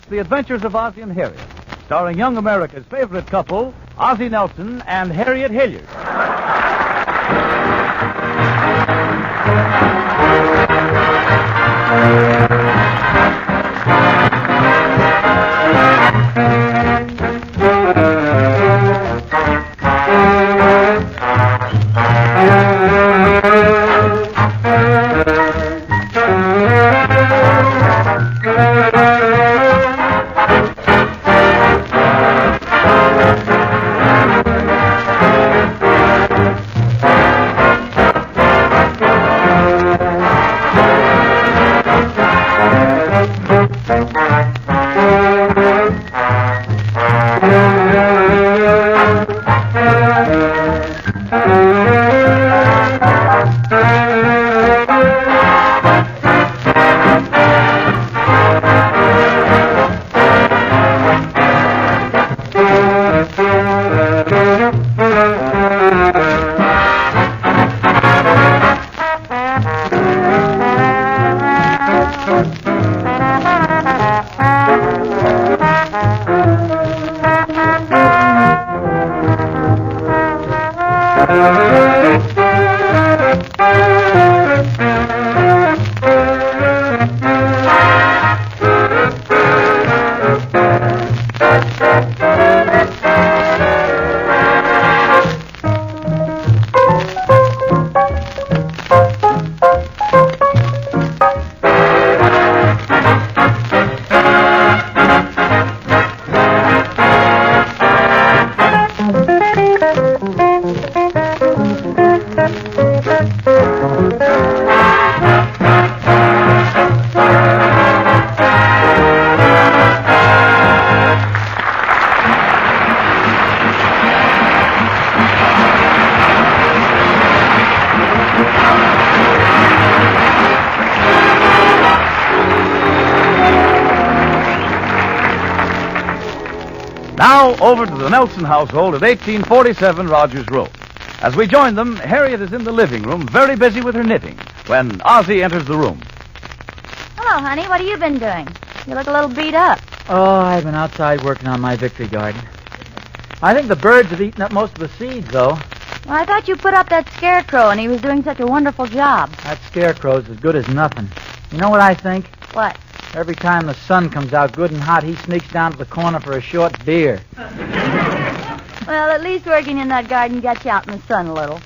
The Adventures of Ozzie and Harriet, starring young America's favorite couple, Ozzie Nelson and Harriet Hilliard. Now, over to the Nelson household at 1847 Rogers Road. As we join them, Harriet is in the living room, very busy with her knitting, when Ozzie enters the room. Hello, honey. What have you been doing? You look a little beat up. Oh, I've been outside working on my victory garden. I think the birds have eaten up most of the seeds, though. Well, I thought you put up that scarecrow, and he was doing such a wonderful job. That scarecrow's as good as nothing. You know what I think? What? Every time the sun comes out good and hot, he sneaks down to the corner for a short beer. Well, at least working in that garden gets you out in the sun a little.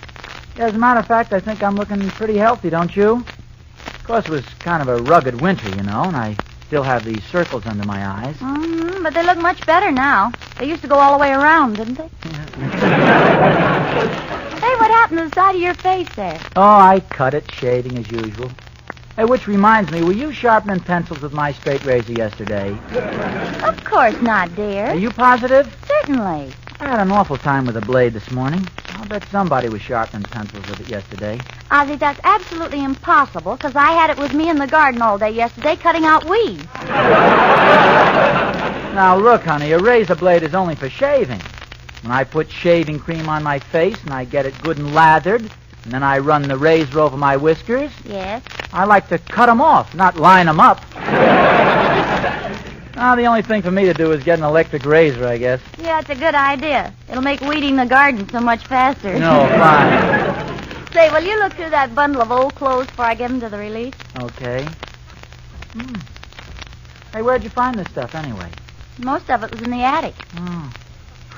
Yeah, as a matter of fact, I think I'm looking pretty healthy, don't you? Of course, it was kind of a rugged winter, you know, and I still have these circles under my eyes. Mm-hmm, but they look much better now. They used to go all the way around, didn't they? Hey, what happened to the side of your face there? Oh, I cut it, shaving as usual. Hey, which reminds me, were you sharpening pencils with my straight razor yesterday? Of course not, dear. Are you positive? Certainly. I had an awful time with the blade this morning. I'll bet somebody was sharpening pencils with it yesterday. Ozzie, that's absolutely impossible, because I had it with me in the garden all day yesterday cutting out weeds. Now, look, honey, a razor blade is only for shaving. When I put shaving cream on my face and I get it good and lathered, and then I run the razor over my whiskers, Yes? I like to cut them off, not line them up. Now, the only thing for me to do is get an electric razor, I guess. Yeah, it's a good idea. It'll make weeding the garden so much faster. No, fine. Say, will you look through that bundle of old clothes before I give them to the release? Okay. Hey, where'd you find this stuff, anyway? Most of it was in the attic.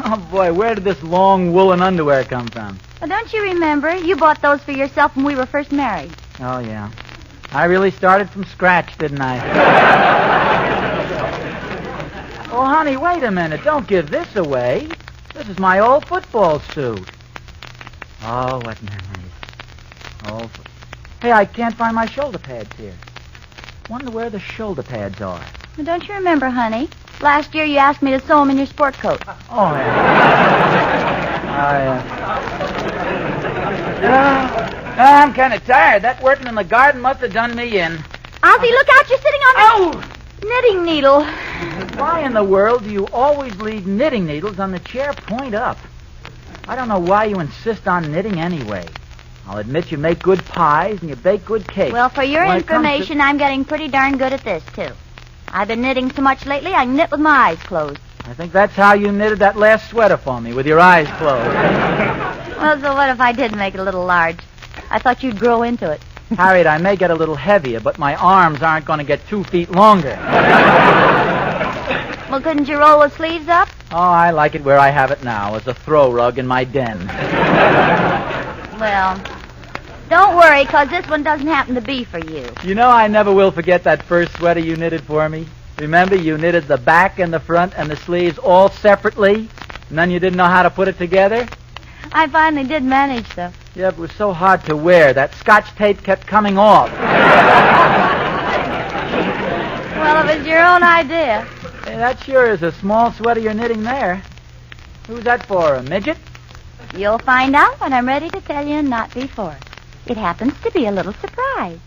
Oh, boy, where did this long woolen underwear come from? Well, don't you remember? You bought those for yourself when we were first married. Oh, yeah. I really started from scratch, didn't I? Oh, honey, wait a minute. Don't give this away. This is my old football suit. Oh, what memories. Hey, I can't find my shoulder pads here. Wonder where the shoulder pads are. Well, don't you remember, honey? Last year you asked me to sew them in your sport coat. Oh, yeah. I'm kind of tired. That working in the garden must have done me in. Ozzie, look out. You're sitting on the knitting needle. Why in the world do you always leave knitting needles on the chair point up? I don't know why you insist on knitting anyway. I'll admit you make good pies and you bake good cakes. Well, for your information, I'm getting pretty darn good at this, too. I've been knitting so much lately, I knit with my eyes closed. I think that's how you knitted that last sweater for me, with your eyes closed. Well, so what if I did make it a little large? I thought you'd grow into it. Harriet, I may get a little heavier, but my arms aren't going to get 2 feet longer. Well, couldn't you roll the sleeves up? Oh, I like it where I have it now, as a throw rug in my den. Well, don't worry, 'cause this one doesn't happen to be for you. You know, I never will forget that first sweater you knitted for me. Remember, you knitted the back and the front and the sleeves all separately, and then you didn't know how to put it together? I finally did manage, though. Yeah, but it was so hard to wear. That Scotch tape kept coming off. Well, it was your own idea. Hey, that sure is a small sweater you're knitting there. Who's that for, a midget? You'll find out when I'm ready to tell you, and not before. It happens to be a little surprise.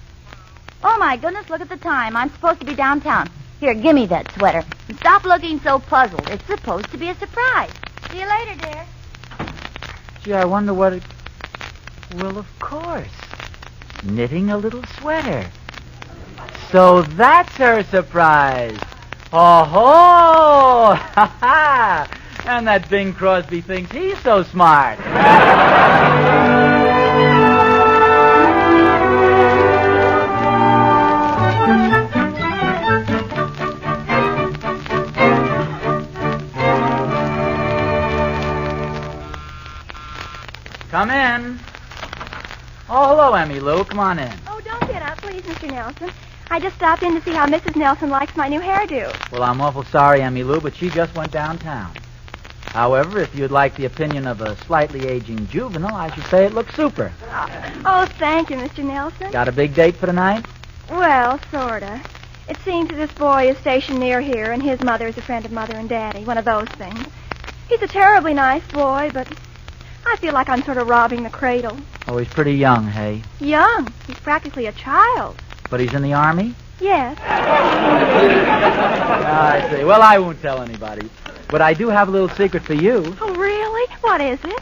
Oh, my goodness, look at the time. I'm supposed to be downtown. Here, give me that sweater. And stop looking so puzzled. It's supposed to be a surprise. See you later, dear. Gee, I wonder what it... Well, of course. Knitting a little sweater. So that's her surprise. Oh-ho! Ha-ha! And that Bing Crosby thinks he's so smart. Come in. Oh, hello, Emmy Lou. Come on in. Oh, don't get up, please, Mr. Nelson. I just stopped in to see how Mrs. Nelson likes my new hairdo. Well, I'm awful sorry, Emmy Lou, but she just went downtown. However, if you'd like the opinion of a slightly aging juvenile, I should say it looks super. Oh, thank you, Mr. Nelson. Got a big date for tonight? Well, sorta. It seems that this boy is stationed near here, and his mother is a friend of Mother and Daddy, one of those things. He's a terribly nice boy, but I feel like I'm sort of robbing the cradle. Oh, he's pretty young, hey? Young. He's practically a child. But he's in the Army? Yes. I see. Well, I won't tell anybody. But I do have a little secret for you. Oh, really? What is it?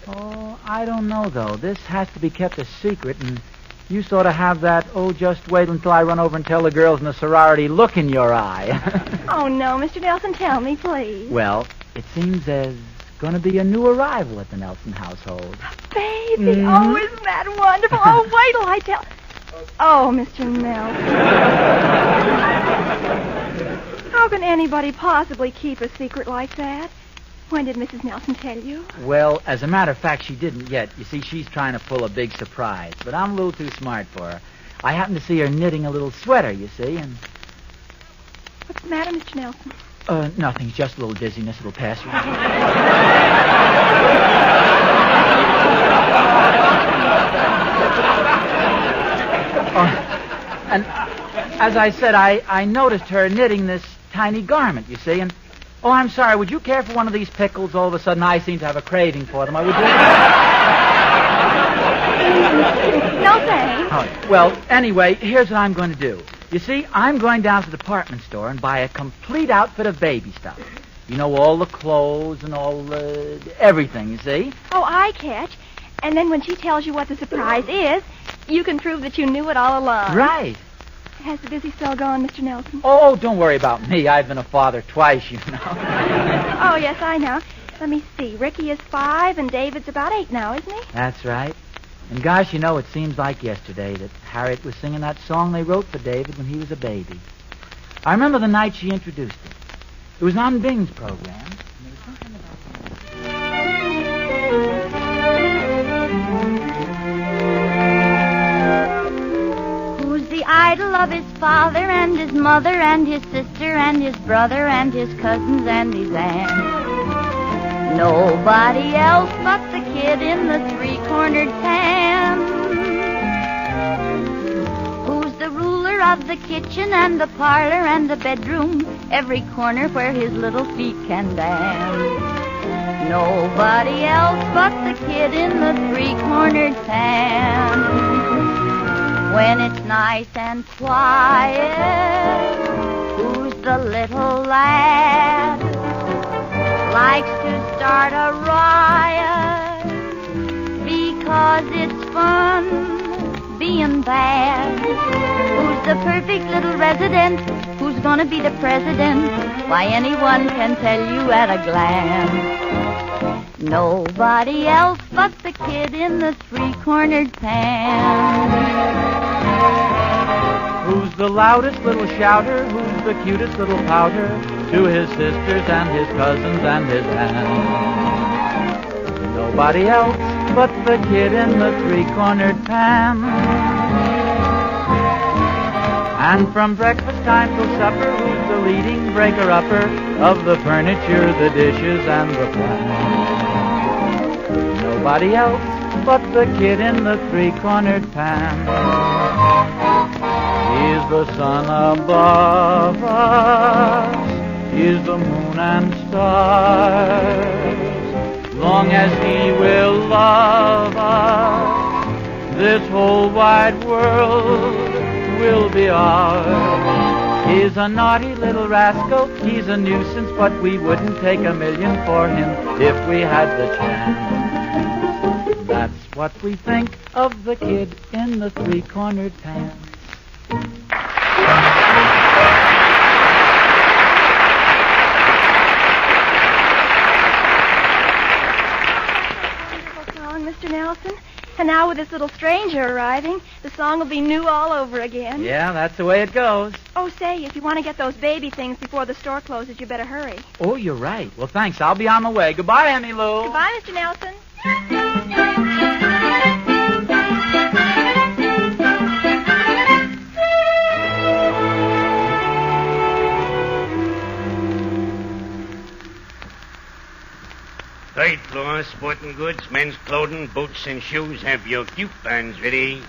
Oh, I don't know, though. This has to be kept a secret, and you sort of have that, oh, just wait until I run over and tell the girls in the sorority look in your eye. Oh, no, Mr. Nelson, tell me, please. Well, it seems there's going to be a new arrival at the Nelson household. Baby, Mhm. oh, isn't that wonderful? Oh, wait till I tell... Oh, Mr. Nelson. How can anybody possibly keep a secret like that? When did Mrs. Nelson tell you? Well, as a matter of fact, she didn't yet. You see, she's trying to pull a big surprise, but I'm a little too smart for her. I happened to see her knitting a little sweater, you see, and... What's the matter, Mr. Nelson? Nothing, just a little dizziness. It'll pass you. And as I said, I noticed her knitting this tiny garment, you see, and... Oh, I'm sorry, would you care for one of these pickles? All of a sudden, I seem to have a craving for them. Would you? No, thanks. Oh, well, anyway, here's what I'm going to do. You see, I'm going down to the department store and buy a complete outfit of baby stuff. You know, all the clothes and all the... everything, you see? Oh, I catch. And then when she tells you what the surprise is, you can prove that you knew it all along. Right. Has the busy spell gone, Mr. Nelson? Oh, don't worry about me. I've been a father twice, you know. Oh, yes, I know. Let me see. Ricky is 5 and David's about 8 now, isn't he? That's right. And gosh, you know, it seems like yesterday that Harriet was singing that song they wrote for David when he was a baby. I remember the night she introduced it. It was on Bing's program. And there was something about The idol of his father and his mother and his sister and his brother and his cousins and his aunt. Nobody else but the kid in the three-cornered pan. Who's the ruler of the kitchen and the parlor and the bedroom, every corner where his little feet can dance. Nobody else but the kid in the three-cornered pan. When it's nice and quiet, who's the little lad? Likes to start a riot because it's fun being bad. Who's the perfect little resident whose gonna be the president? Why, anyone can tell you at a glance. Nobody else but the kid in the three-cornered pants. Who's the loudest little shouter? Who's the cutest little pouter? To his sisters and his cousins and his aunts. Nobody else but the kid in the three-cornered pants. And from breakfast time till supper, who's the leading breaker-upper of the furniture, the dishes, and the plants? Nobody else but the kid in the three-cornered pants. He's the sun above us, he's the moon and stars. Long as he will love us, this whole wide world will be ours. He's a naughty little rascal, he's a nuisance, but we wouldn't take $1,000,000 for him if we had the chance. That's what we think of the kid in the three-cornered pants. Wonderful song, Mr. Nelson. And now with this little stranger arriving, the song will be new all over again. Yeah, that's the way it goes. Oh, say, if you want to get those baby things before the store closes, you better hurry. Oh, you're right. Well, thanks. I'll be on the way. Goodbye, Emmy Lou. Goodbye, Mr. Nelson. Third floor, sporting goods, men's clothing, boots and shoes. Have your coupons ready.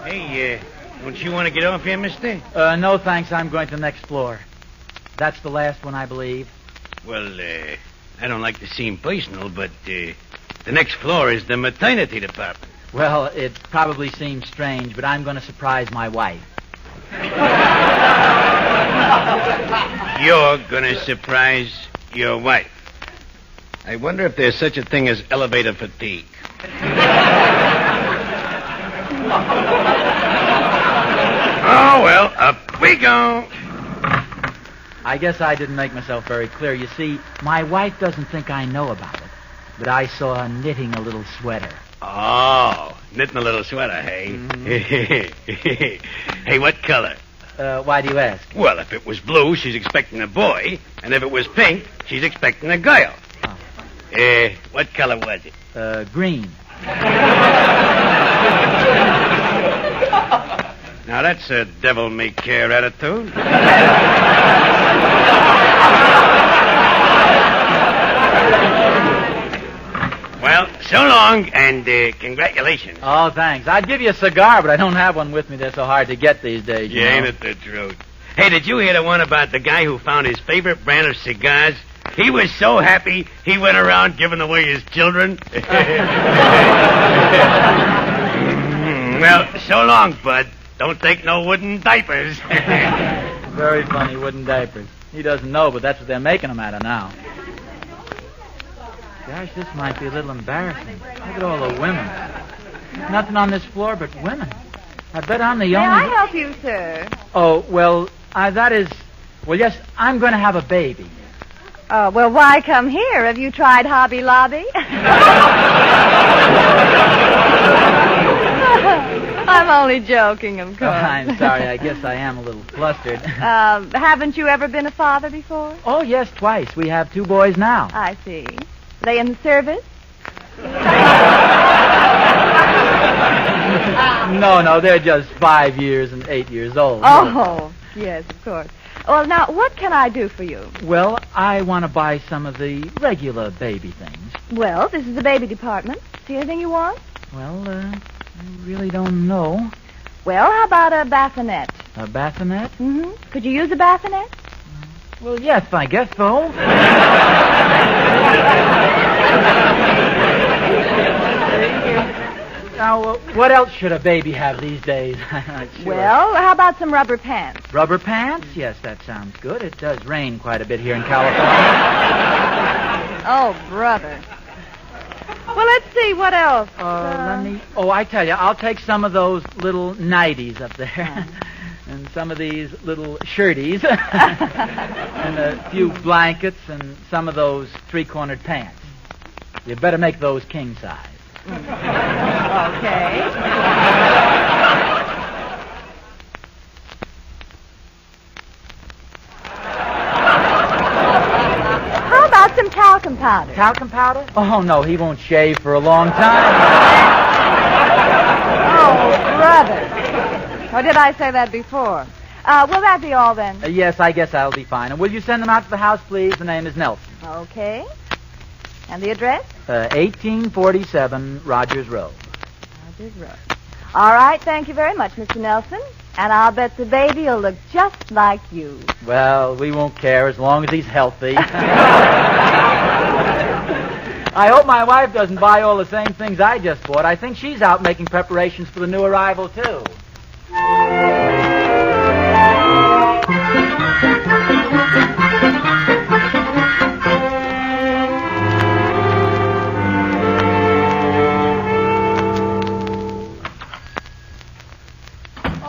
Hey, don't you want to get off here, mister? No, thanks. I'm going to the next floor. That's the last one, I believe. Well, I don't like to seem personal, but the next floor is the maternity department. Well, it probably seems strange, but I'm going to surprise my wife. You're going to surprise your wife. I wonder if there's such a thing as elevator fatigue. Oh, well, up we go. I guess I didn't make myself very clear. You see, my wife doesn't think I know about it, but I saw her knitting a little sweater. Oh, knitting a little sweater, hey? Mm-hmm. Hey, what color? Why do you ask? Well, if it was blue, she's expecting a boy, and if it was pink, she's expecting a girl. Oh. What color was it? Green. Now, that's a devil-may-care attitude. Well, so long, and congratulations. Oh, thanks. I'd give you a cigar, but I don't have one with me. They're so hard to get these days, you know. Ain't it the truth? Hey, did you hear the one about the guy who found his favorite brand of cigars? He was so happy, he went around giving away his children. Well, so long, bud. Don't take no wooden diapers. Very funny, wooden diapers. He doesn't know, but that's what they're making them out of now. Gosh, this might be a little embarrassing. Look at all the women. Nothing on this floor but women. I bet I'm the only... May I help you, sir? Oh, well, that is... Well, yes, I'm going to have a baby. Well, why come here? Have you tried Hobby Lobby? I'm only joking, of course. I'm sorry. I guess I am a little flustered. Haven't you ever been a father before? Oh, yes, twice. We have 2 boys now. I see. They in the service? No, they're just 5 years and 8 years old. Oh, yes, of course. Well, now, what can I do for you? Well, I want to buy some of the regular baby things. Well, this is the baby department. See anything you want? Well, I really don't know. Well, how about a bassinet? A bassinet? Mm-hmm. Could you use a bassinet? Well, yes, I guess so. Now, what else should a baby have these days? I'm not sure. Well, how about some rubber pants? Rubber pants? Yes, that sounds good. It does rain quite a bit here in California. Oh, brother. Well, let's see. What else? Let me... Oh, I tell you, I'll take some of those little nighties up there. And some of these little shirties. And a few blankets and some of those three-cornered pants. You better make those king size. Okay. How about some talcum powder? Talcum powder? Oh, no, he won't shave for a long time. Oh, brother. Or did I say that before? Will that be all then? Yes, I guess I'll be fine. And will you send them out to the house, please? The name is Nelson. Okay. And the address? 1847 Rogers Road. Rogers Road. All right, thank you very much, Mr. Nelson. And I'll bet the baby will look just like you. Well, we won't care as long as he's healthy. I hope my wife doesn't buy all the same things I just bought. I think she's out making preparations for the new arrival, too.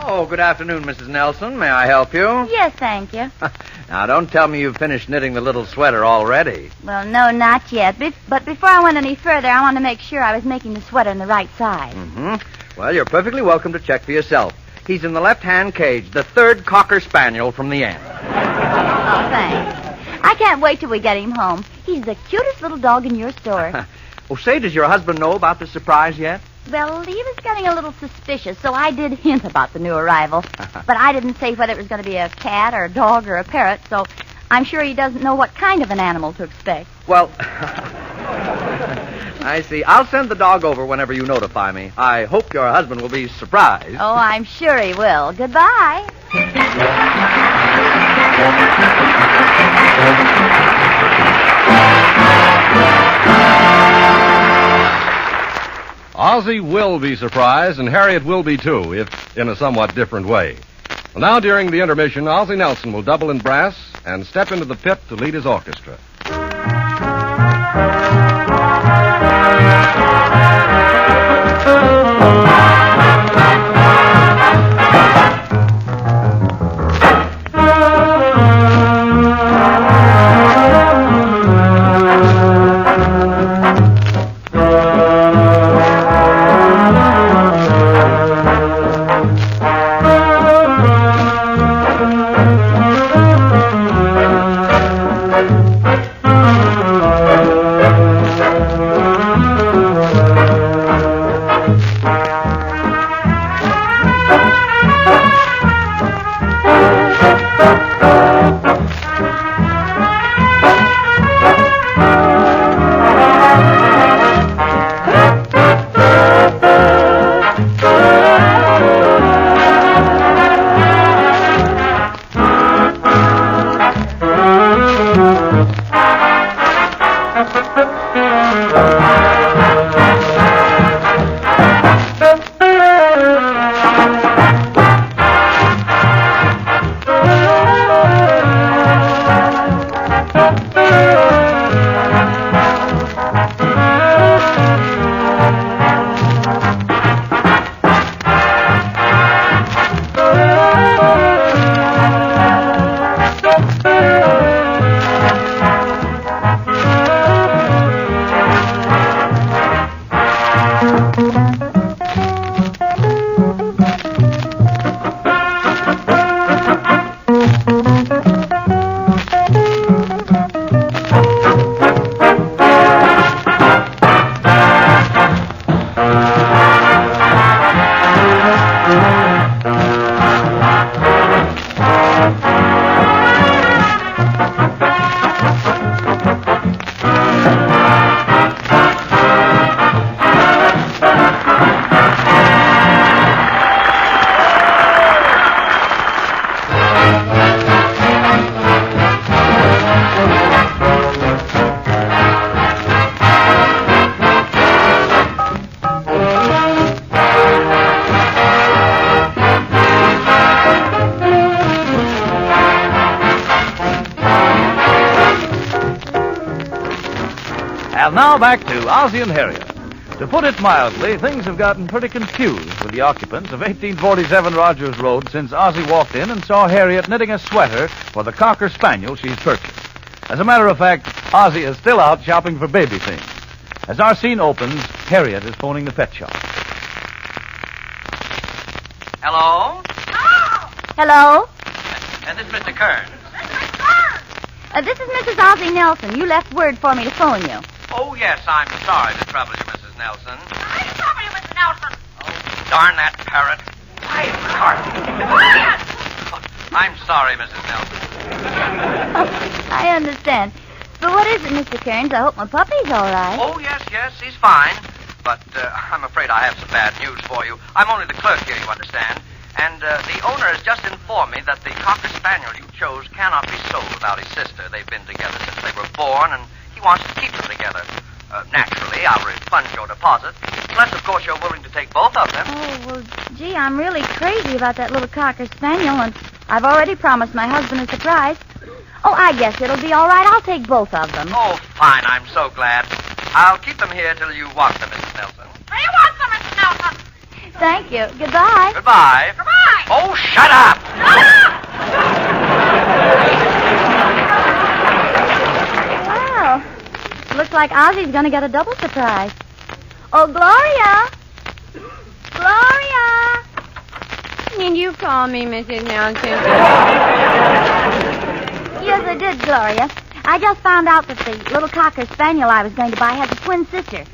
Oh, good afternoon, Mrs. Nelson. May I help you? Yes, thank you. Now, don't tell me you've finished knitting the little sweater already. Well, no, not yet. But before I went any further, I wanted to make sure I was making the sweater in the right size. Mm-hmm. Well, you're perfectly welcome to check for yourself. He's in the left-hand cage, the third Cocker Spaniel from the end. Oh, thanks. I can't wait till we get him home. He's the cutest little dog in your store. Oh, say, does your husband know about the surprise yet? Well, he was getting a little suspicious, so I did hint about the new arrival. But I didn't say whether it was going to be a cat or a dog or a parrot, so I'm sure he doesn't know what kind of an animal to expect. Well, I see. I'll send the dog over whenever you notify me. I hope your husband will be surprised. Oh, I'm sure he will. Goodbye. Ozzie will be surprised, and Harriet will be too, if in a somewhat different way. Well, now, during the intermission, Ozzie Nelson will double in brass and step into the pit to lead his orchestra. And now back to Ozzie and Harriet. To put it mildly, things have gotten pretty confused with the occupants of 1847 Rogers Road since Ozzie walked in and saw Harriet knitting a sweater for the Cocker Spaniel she's purchased. As a matter of fact, Ozzie is still out shopping for baby things. As our scene opens, Harriet is phoning the pet shop. Hello? Hello? This is Mr. Kearns. This is Mrs. Ozzie Nelson. You left word for me to phone you. Oh, yes, I'm sorry to trouble you, Mrs. Nelson. Are you talking to Mr. Nelson? Oh, darn that parrot. I'm sorry, Mrs. Nelson. I understand. But what is it, Mr. Kearns? I hope my puppy's all right. Oh, yes, he's fine. But I'm afraid I have some bad news for you. I'm only the clerk here, you understand. And the owner has just informed me that the Cocker Spaniel you chose cannot be sold without his sister. They've been together since they were born, and he wants to keep them together. Naturally, I'll refund your deposit, unless, of course, you're willing to take both of them. Oh, well, gee, I'm really crazy about that little Cocker Spaniel, and I've already promised my husband a surprise. Oh, I guess it'll be all right. I'll take both of them. Oh, fine. I'm so glad. I'll keep them here till you want them, Mrs. Nelson. Do you want some, Mr. Nelson? Thank you. Goodbye. Goodbye. Goodbye. Oh, shut up! Well, looks like Ozzie's going to get a double surprise. Oh, Gloria! Gloria! Did you call me, Mrs. Nelson? Yes, I did, Gloria. I just found out that the little Cocker Spaniel I was going to buy has a twin sister.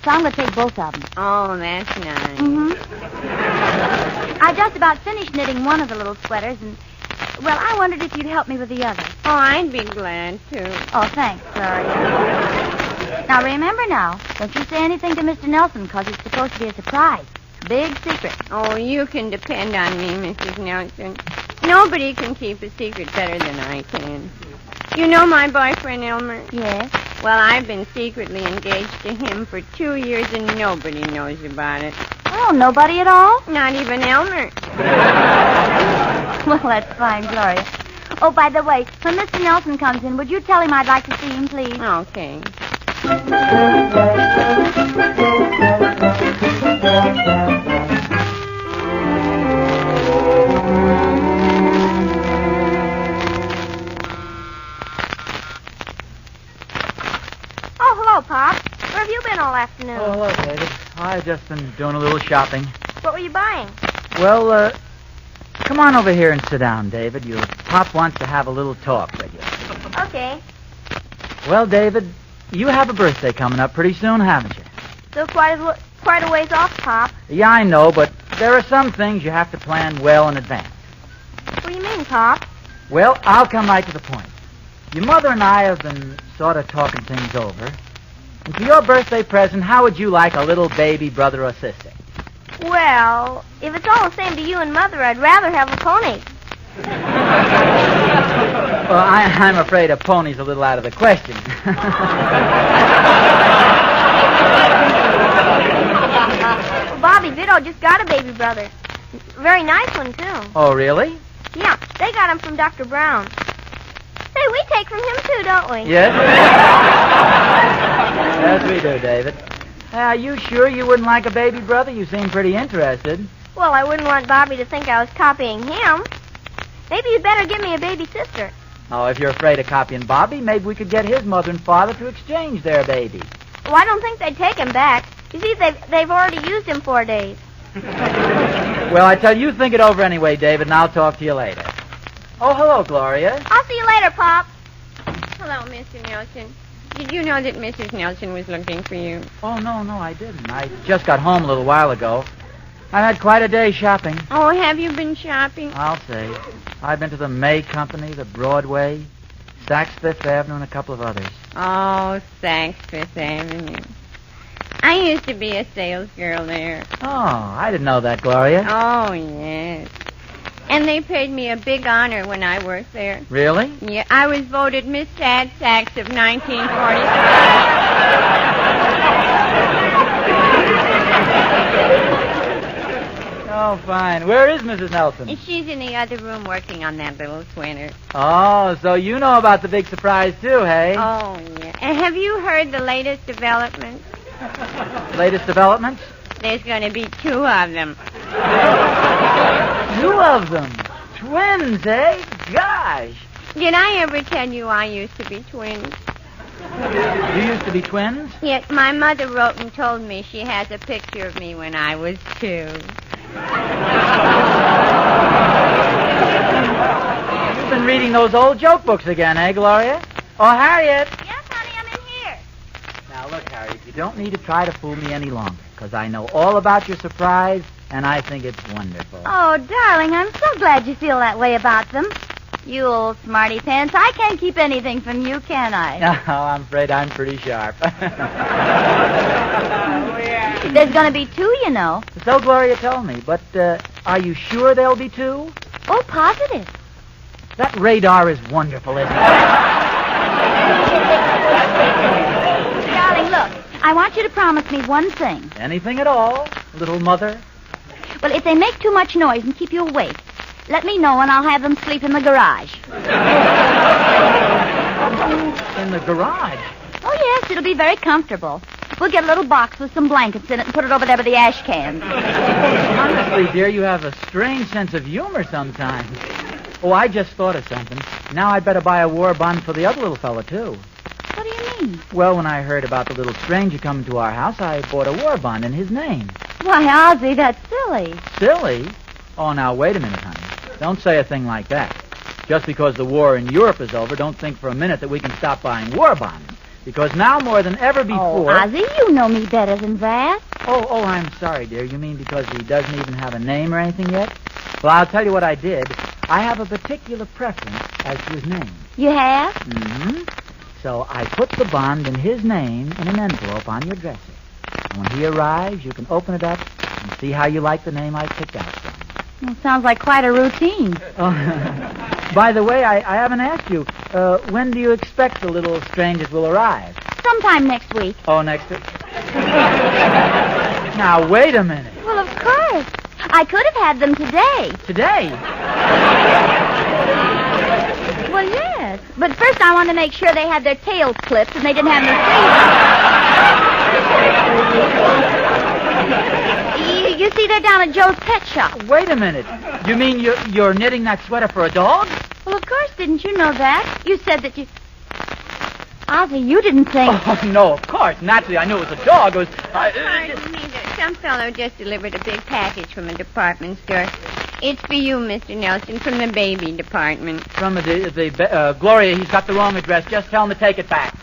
So I'm going to take both of them. Oh, that's nice. Mm-hmm. I just about finished knitting one of the little sweaters, and, well, I wondered if you'd help me with the other. Oh, I'd be glad to. Oh, thanks, Gloria. Now, remember now, don't you say anything to Mr. Nelson, because it's supposed to be a surprise. Big secret. Oh, you can depend on me, Mrs. Nelson. Nobody can keep a secret better than I can. You know my boyfriend, Elmer? Yes. Well, I've been secretly engaged to him for 2 years, and nobody knows about it. Oh, nobody at all? Not even Elmer. Well, that's fine, Gloria. Oh, by the way, when Mr. Nelson comes in, would you tell him I'd like to see him, please? Okay. Oh, hello, Pop. Where have you been all afternoon? Oh, hello, David. I've just been doing a little shopping. What were you buying? Well, come on over here and sit down, David. Your Pop wants to have a little talk with you. Okay. Well, David, you have a birthday coming up pretty soon, haven't you? Still quite a ways off, Pop. Yeah, I know, but there are some things you have to plan well in advance. What do you mean, Pop? Well, I'll come right to the point. Your mother and I have been sort of talking things over. And for your birthday present, how would you like a little baby brother or sister? Well, if it's all the same to you and Mother, I'd rather have a pony. Well, I'm afraid a pony's a little out of the question. Well, Bobby Vito just got a baby brother. Very nice one, too. Oh, really? Yeah, they got him from Dr. Brown. Say, we take from him, too, don't we? Yes? Yes, we do, David. Are you sure you wouldn't like a baby brother? You seem pretty interested. Well, I wouldn't want Bobby to think I was copying him. Maybe you'd better give me a baby sister. Oh, if you're afraid of copying Bobby, maybe we could get his mother and father to exchange their baby. Well, I don't think they'd take him back. You see, they've already used him 4 days. Well, I tell you, think it over anyway, David, and I'll talk to you later. Oh, hello, Gloria. I'll see you later, Pop. Hello, Mr. Nelson. Did you know that Mrs. Nelson was looking for you? Oh, no, I didn't. I just got home a little while ago. I had quite a day shopping. Oh, have you been shopping? I'll say. I've been to the May Company, the Broadway, Saks Fifth Avenue, and a couple of others. Oh, Saks Fifth Avenue. I used to be a sales girl there. Oh, I didn't know that, Gloria. Oh, yes. And they paid me a big honor when I worked there. Really? Yeah, I was voted Miss Sad Sacks of 1947. Oh, fine. Where is Mrs. Nelson? She's in the other room working on that little sweater. Oh, so you know about the big surprise, too, hey? Oh, yeah. And have you heard the latest developments? Latest developments? There's going to be 2 of them. 2 of them. Twins, eh? Gosh. Did I ever tell you I used to be twins? You used to be twins? Yes, my mother wrote and told me she has a picture of me when I was 2. You've been reading those old joke books again, eh, Gloria? Oh, Harriet. Yes, honey, I'm in here. Now, look, Harriet, you don't need to try to fool me any longer, because I know all about your surprise, and I think it's wonderful. Oh, darling, I'm so glad you feel that way about them. You old smarty pants, I can't keep anything from you, can I? No, I'm afraid I'm pretty sharp. There's going to be 2, you know. So Gloria told me, but are you sure there'll be 2? Oh, positive. That radar is wonderful, isn't it? Darling, look, I want you to promise me one thing. Anything at all, little mother? Well, if they make too much noise and keep you awake, let me know and I'll have them sleep in the garage. In the garage? Oh, yes, it'll be very comfortable. We'll get a little box with some blankets in it and put it over there by the ash cans. Honestly, dear, you have a strange sense of humor sometimes. Oh, I just thought of something. Now I'd better buy a war bond for the other little fella, too. What do you mean? Well, when I heard about the little stranger coming to our house, I bought a war bond in his name. Why, Ozzie, that's silly. Silly? Oh, now, wait a minute, honey. Don't say a thing like that. Just because the war in Europe is over, don't think for a minute that we can stop buying war bonds. Because now more than ever before... Oh, Ozzie, you know me better than that. Oh, I'm sorry, dear. You mean because he doesn't even have a name or anything yet? Well, I'll tell you what I did. I have a particular preference as to his name. You have? Mm-hmm. So I put the bond in his name in an envelope on your dresser. And when he arrives, you can open it up and see how you like the name I picked out for him. Well, sounds like quite a routine. Oh, by the way, I haven't asked you. When do you expect the little strangers will arrive? Sometime next week. Oh, next week. Now, wait a minute. Well, of course. I could have had them today. Today? Well, yes. But first I wanted to make sure they had their tails clipped and they didn't have their sleeves. You see, they're down at Joe's pet shop. Wait a minute. You mean you're knitting that sweater for a dog? Well, of course, didn't you know that? You said that you... Ozzie, you didn't think... Oh, no, of course. Naturally, I knew it was a dog. It was... Pardon me, some fellow just delivered a big package from a department store. It's for you, Mr. Nelson, from the baby department. From Gloria, he's got the wrong address. Just tell him to take it back.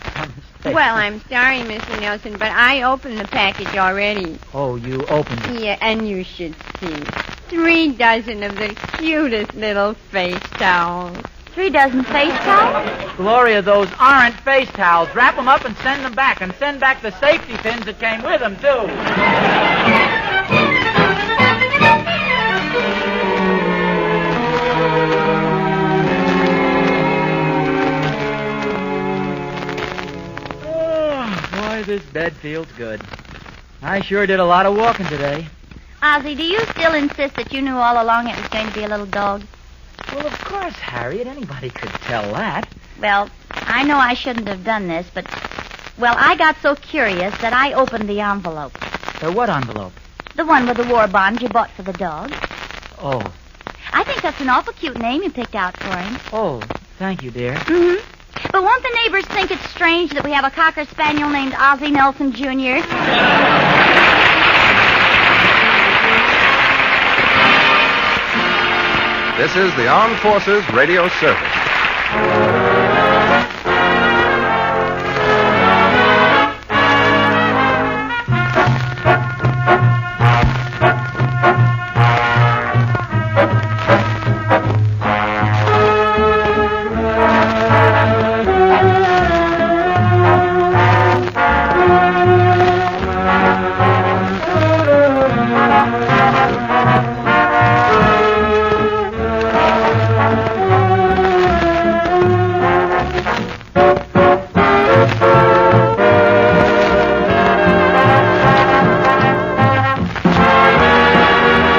Well, I'm sorry, Mr. Nelson, but I opened the package already. Oh, you opened it? Yeah, and you should see. 3 dozen of the cutest little face towels. 3 dozen face towels? Gloria, those aren't face towels. Wrap them up and send them back. And send back the safety pins that came with them, too. This bed feels good. I sure did a lot of walking today. Ozzie, do you still insist that you knew all along it was going to be a little dog? Well, of course, Harriet. Anybody could tell that. Well, I know I shouldn't have done this, but... Well, I got so curious that I opened the envelope. What envelope? The one with the war bond you bought for the dog. Oh. I think that's an awful cute name you picked out for him. Oh, thank you, dear. Mm-hmm. But won't the neighbors think it's strange that we have a Cocker Spaniel named Ozzie Nelson Jr.? This is the Armed Forces Radio Service.